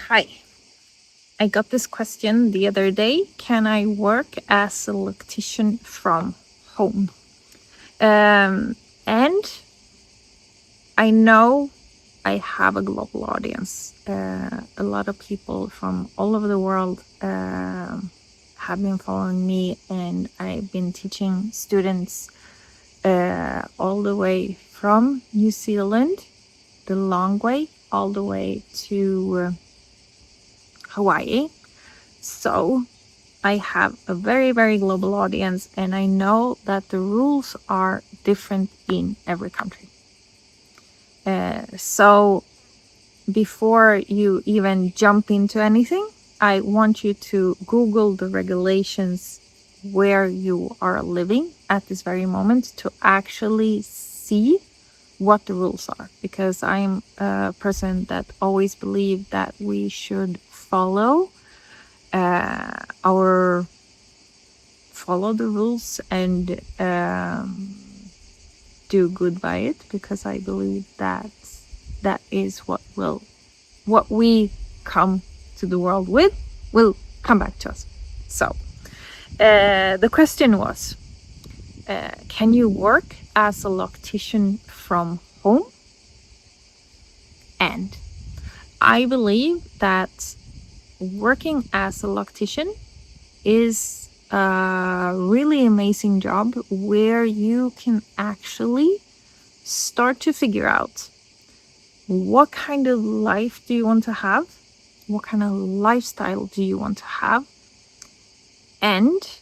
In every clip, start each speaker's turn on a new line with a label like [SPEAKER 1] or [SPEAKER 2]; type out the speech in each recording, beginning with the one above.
[SPEAKER 1] Hi. I got this question the other day. Can I work as a loctician from home? And I know I have a global audience. A lot of people from all over the world have been following me, and I've been teaching students all the way from New Zealand, the long way, all the way to Hawaii. So I have a very, very global audience, and I know that the rules are different in every country. So before you even jump into anything, I want you to Google the regulations where you are living at this very moment to actually see what the rules are, because I'm a person that always believe that we should follow the rules and do good by it, because I believe that is what we come to the world with will come back to us. So the question was, can you work as a loctician from home? And I believe that working as a loctician is a really amazing job where you can actually start to figure out what kind of life do you want to have, what kind of lifestyle do you want to have, and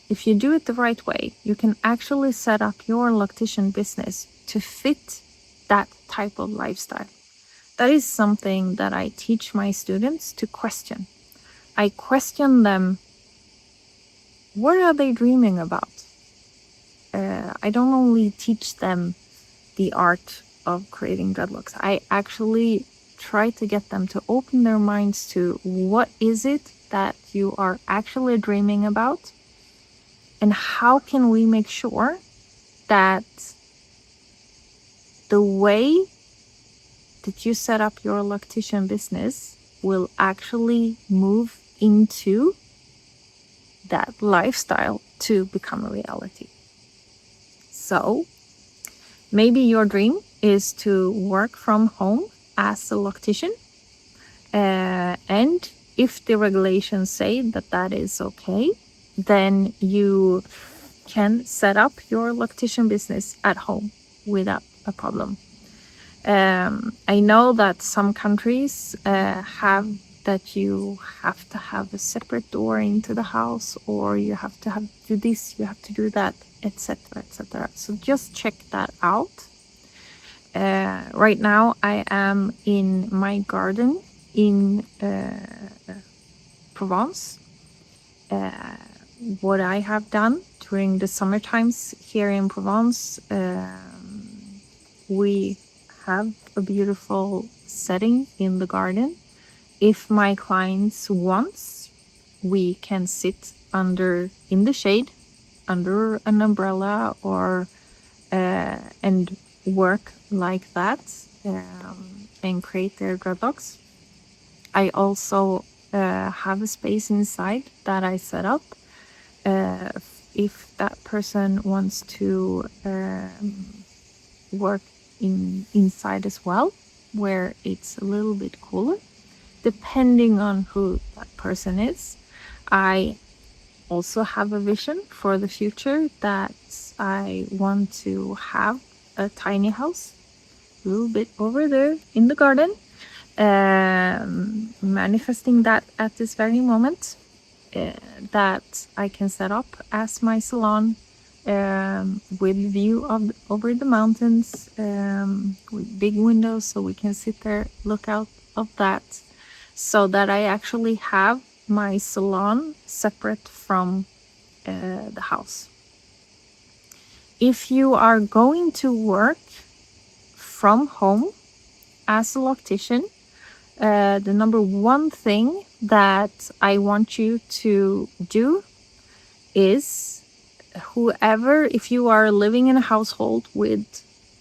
[SPEAKER 1] if you do it the right way, you can actually set up your loctician business to fit that type of lifestyle. That is something that I teach my students to question. I question them, what are they dreaming about? I don't only teach them the art of creating dreadlocks. I actually try to get them to open their minds to what is it that you are actually dreaming about, and how can we make sure that the way that you set up your loctician business will actually move into that lifestyle to become a reality. So maybe your dream is to work from home as a loctician, and if the regulations say that that is okay, then you can set up your loctician business at home without a problem. I know that some countries have that you have to have a separate door into the house, or you have to do this, you have to do that, etc., etc. So just check that out. Right now I am in my garden in Provence. What I have done during the summer times here in Provence, we have a beautiful setting in the garden. If my clients want, we can sit in the shade under an umbrella, or and work like that, and create their dreadlocks. I also have a space inside that I set up if that person wants to work inside as well, where it's a little bit cooler, depending on who that person is. I also have a vision for the future that I want to have a tiny house a little bit over there in the garden, manifesting that at this very moment, that I can set up as my salon, with view over the mountains, with big windows, so we can sit there, look out of that, so that I actually have my salon separate from the house. If you are going to work from home as a loctician, the number one thing that I want you to do is, if you are living in a household with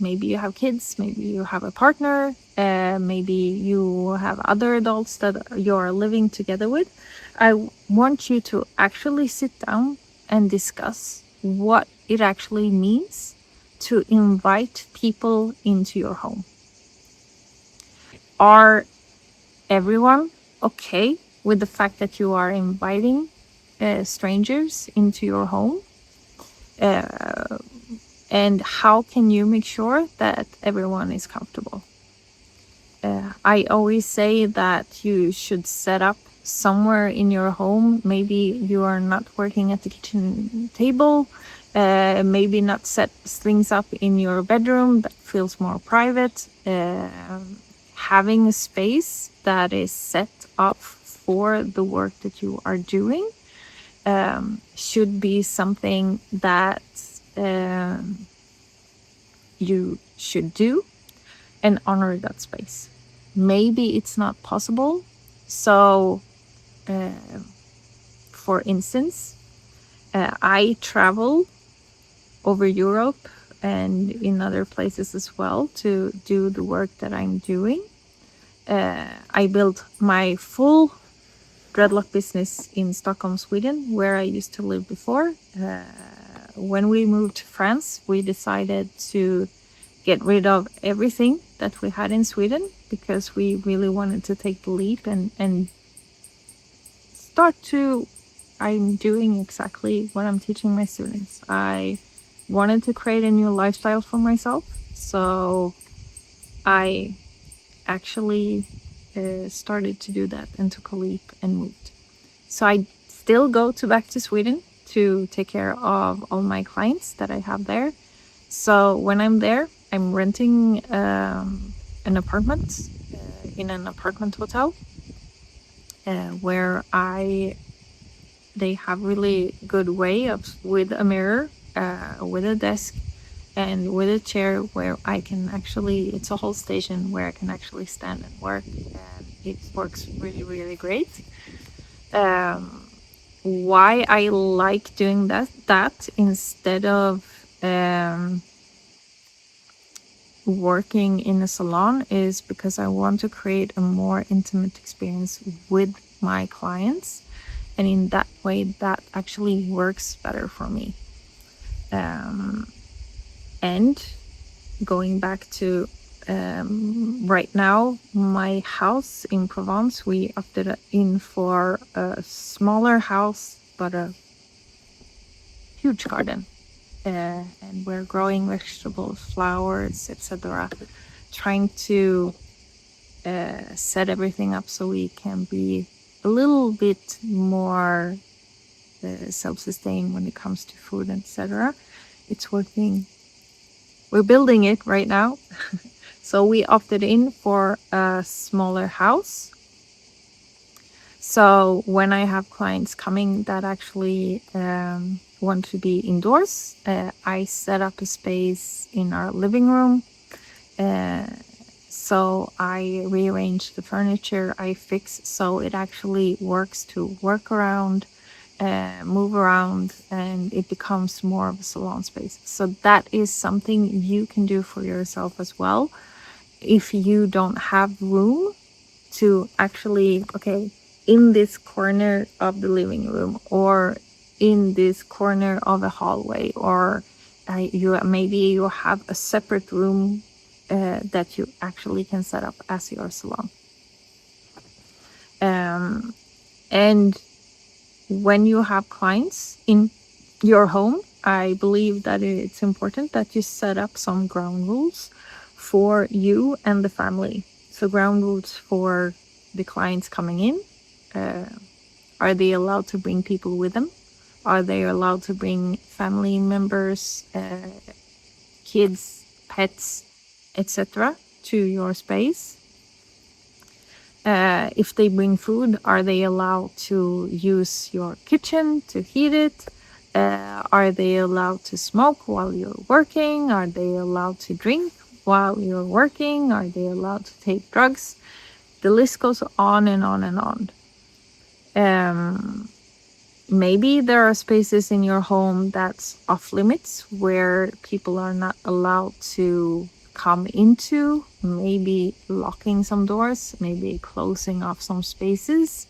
[SPEAKER 1] maybe you have kids, maybe you have a partner, maybe you have other adults that you're living together with. I want you to actually sit down and discuss what it actually means to invite people into your home. Are everyone okay with the fact that you are inviting strangers into your home? And how can you make sure that everyone is comfortable? I always say that you should set up somewhere in your home. Maybe you are not working at the kitchen table. Maybe not set things up in your bedroom that feels more private. Having a space that is set up for the work that you are doing should be something that you should do and honor that space. Maybe it's not possible. So, for instance, I travel over Europe and in other places as well to do the work that I'm doing. I built my full dreadlock business in Stockholm, Sweden, where I used to live before. When we moved to France, we decided to get rid of everything that we had in Sweden because we really wanted to take the leap and start to. I'm doing exactly what I'm teaching my students. I wanted to create a new lifestyle for myself, so I actually started to do that and took a leap and moved. So I still go back to Sweden to take care of all my clients that I have there. So when I'm there, I'm renting an apartment in an apartment hotel where they have really good way of with a mirror, with a desk, and with a chair where I can actually. It's a whole station where I can actually stand and work, and it works really, really great. Why I like doing that instead of working in a salon is because I want to create a more intimate experience with my clients, and in that way that actually works better for me. And going back to right now, my house in Provence, we opted in for a smaller house but a huge garden, and we're growing vegetables, flowers, etc., trying to set everything up so we can be a little bit more self-sustained when it comes to food, etc. It's working. We're building it right now. So we opted in for a smaller house. So when I have clients coming that actually want to be indoors, I set up a space in our living room. So I rearrange the furniture, I fix so it actually works to work around, move around, and it becomes more of a salon space. So that is something you can do for yourself as well. If you don't have room to actually, okay, in this corner of the living room or in this corner of a hallway, or maybe you have a separate room that you actually can set up as your salon. And when you have clients in your home, I believe that it's important that you set up some ground rules for you and the family. So ground rules for the clients coming in. Are they allowed to bring people with them? Are they allowed to bring family members, kids, pets, etc. to your space? If they bring food, are they allowed to use your kitchen to heat it? Are they allowed to smoke while you're working? Are they allowed to drink while you're working? Are they allowed to take drugs? The list goes on and on and on. Maybe there are spaces in your home that's off limits where people are not allowed to come into, maybe locking some doors, maybe closing off some spaces.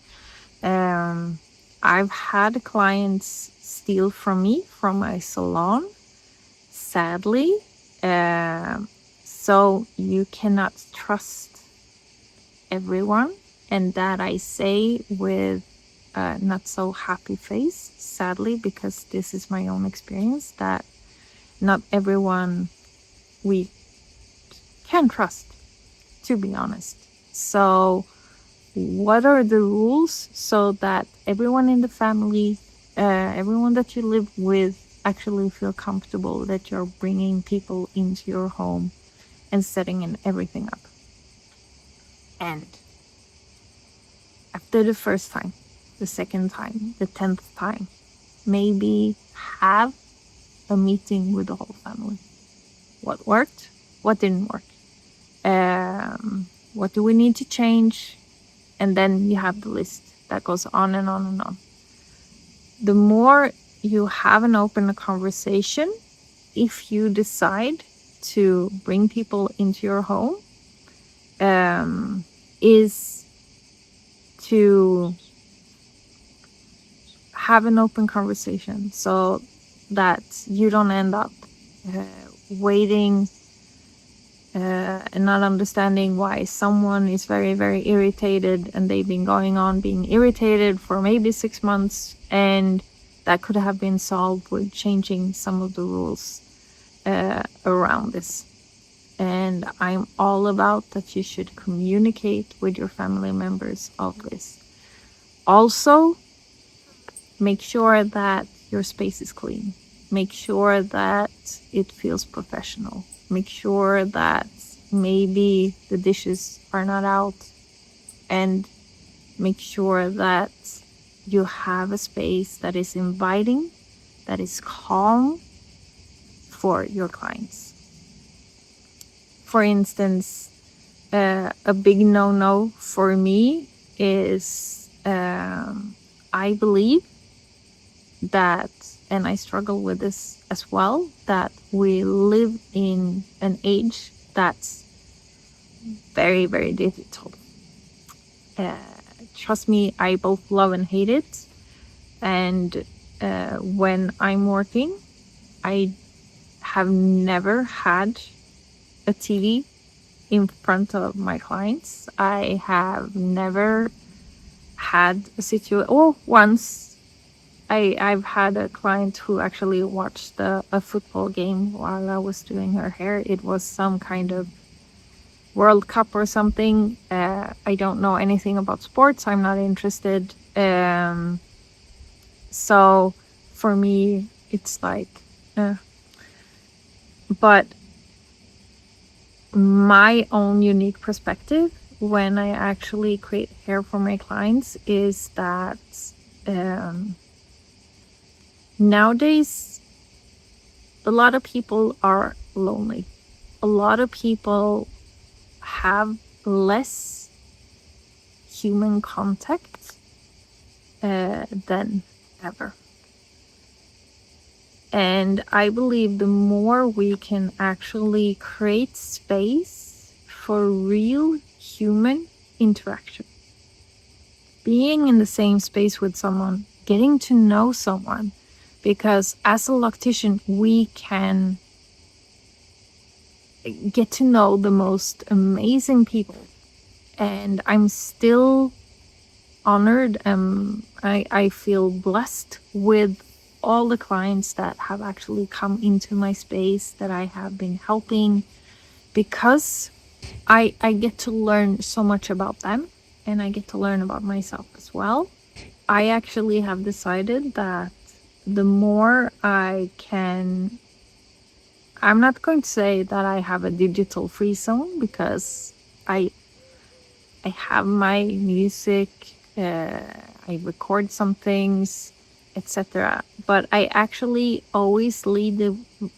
[SPEAKER 1] Um, I've had clients steal from me from my salon, sadly. Um, so you cannot trust everyone. And that I say with a not so happy face, sadly, because this is my own experience that not everyone we can trust, to be honest. So, what are the rules so that everyone in the family, everyone that you live with, actually feel comfortable that you're bringing people into your home and setting everything up? And after the first time, the second time, the 10th time, maybe have a meeting with the whole family. What worked? What didn't work? What do we need to change? And then you have the list that goes on and on and on. The more you have an open conversation, if you decide to bring people into your home, is to have an open conversation so that you don't end up waiting and not understanding why someone is very, very irritated, and they've been going on being irritated for maybe 6 months, and that could have been solved with changing some of the rules around this. And I'm all about that you should communicate with your family members of this. Also, make sure that your space is clean. Make sure that it feels professional. Make sure that maybe the dishes are not out, and make sure that you have a space that is inviting, that is calm for your clients. For instance, a big no-no for me is I believe that, and I struggle with this as well, that we live in an age that's very, very digital. Trust me, I both love and hate it. And when I'm working, I have never had a TV in front of my clients. I have never had a situation, or once I've had a client who actually watched a football game while I was doing her hair. It was some kind of World Cup or something. I don't know anything about sports. I'm not interested. So for me, it's like, but my own unique perspective when I actually create hair for my clients is that nowadays, a lot of people are lonely. A lot of people have less human contact than ever. And I believe the more we can actually create space for real human interaction, being in the same space with someone, getting to know someone, because as a loctician, we can get to know the most amazing people. And I'm still honored, and I feel blessed with all the clients that have actually come into my space that I have been helping, because I get to learn so much about them, and I get to learn about myself as well. I actually have decided that the more I can, I'm not going to say that I have a digital free zone, because I have my music, I record some things, etc. But I actually always lead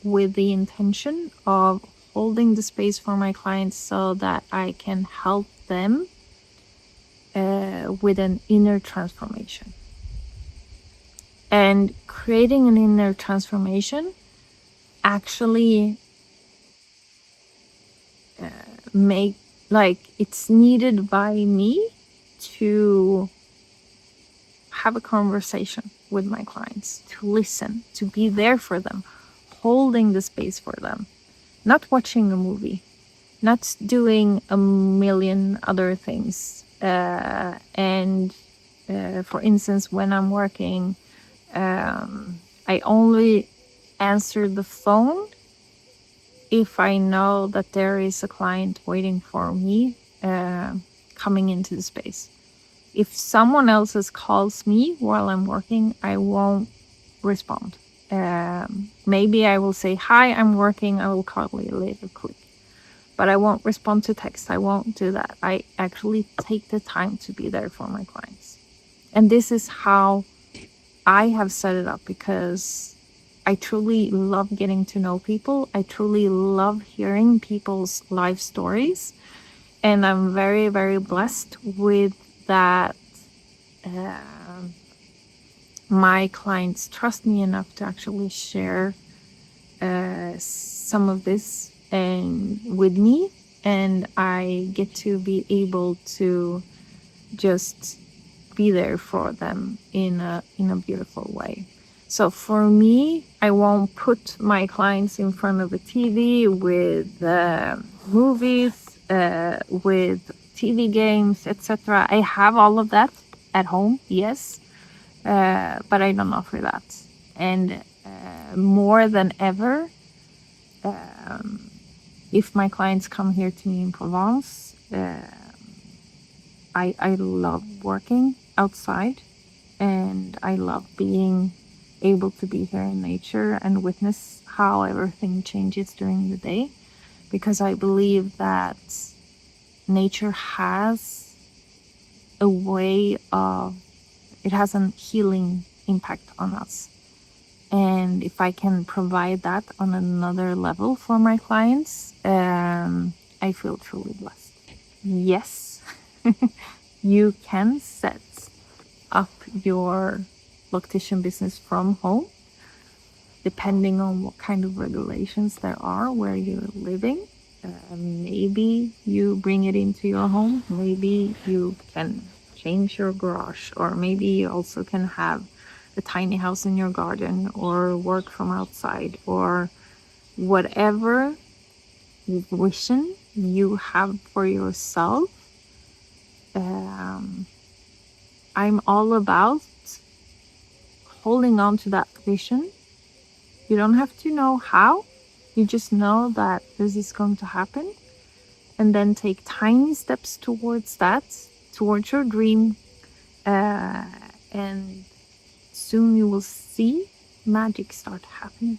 [SPEAKER 1] with the intention of holding the space for my clients so that I can help them with an inner transformation. And creating an inner transformation actually make, like, it's needed by me to have a conversation with my clients, to listen, to be there for them, holding the space for them, not watching a movie, not doing a million other things. And for instance, when I'm working, I only answer the phone if I know that there is a client waiting for me coming into the space. If someone else calls me while I'm working, I won't respond. Maybe I will say, hi, I'm working, I will call you later, click. But I won't respond to text. I won't do that. I actually take the time to be there for my clients. And this is how I have set it up, because I truly love getting to know people. I truly love hearing people's life stories. And I'm very, very blessed with that. My clients trust me enough to actually share some of this and with me, and I get to be able to just be there for them in a beautiful way. So for me, I won't put my clients in front of a TV with movies, with TV games, etc. I have all of that at home, yes, but I don't offer that. And more than ever, if my clients come here to me in Provence, I love working outside, and I love being able to be here in nature and witness how everything changes during the day, because I believe that nature has a way of, it has a healing impact on us. And if I can provide that on another level for my clients, I feel truly blessed. Yes, you can set up your Loctician business from home, depending on what kind of regulations there are where you're living. Maybe you bring it into your home. Maybe you can change your garage, or maybe you also can have a tiny house in your garden, or work from outside, or whatever vision you have for yourself. I'm all about holding on to that vision. You don't have to know how, you just know that this is going to happen, and then take tiny steps towards that, towards your dream, and soon you will see magic start happening.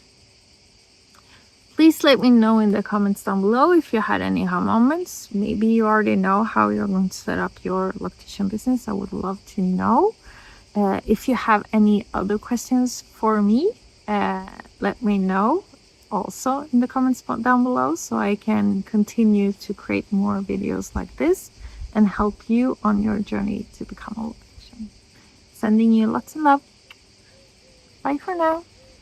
[SPEAKER 1] Please let me know in the comments down below if you had any aha moments. Maybe you already know how you're going to set up your Loctician business. I would love to know. If you have any other questions for me, let me know also in the comments down below, so I can continue to create more videos like this and help you on your journey to become a Loctician. Sending you lots of love. Bye for now.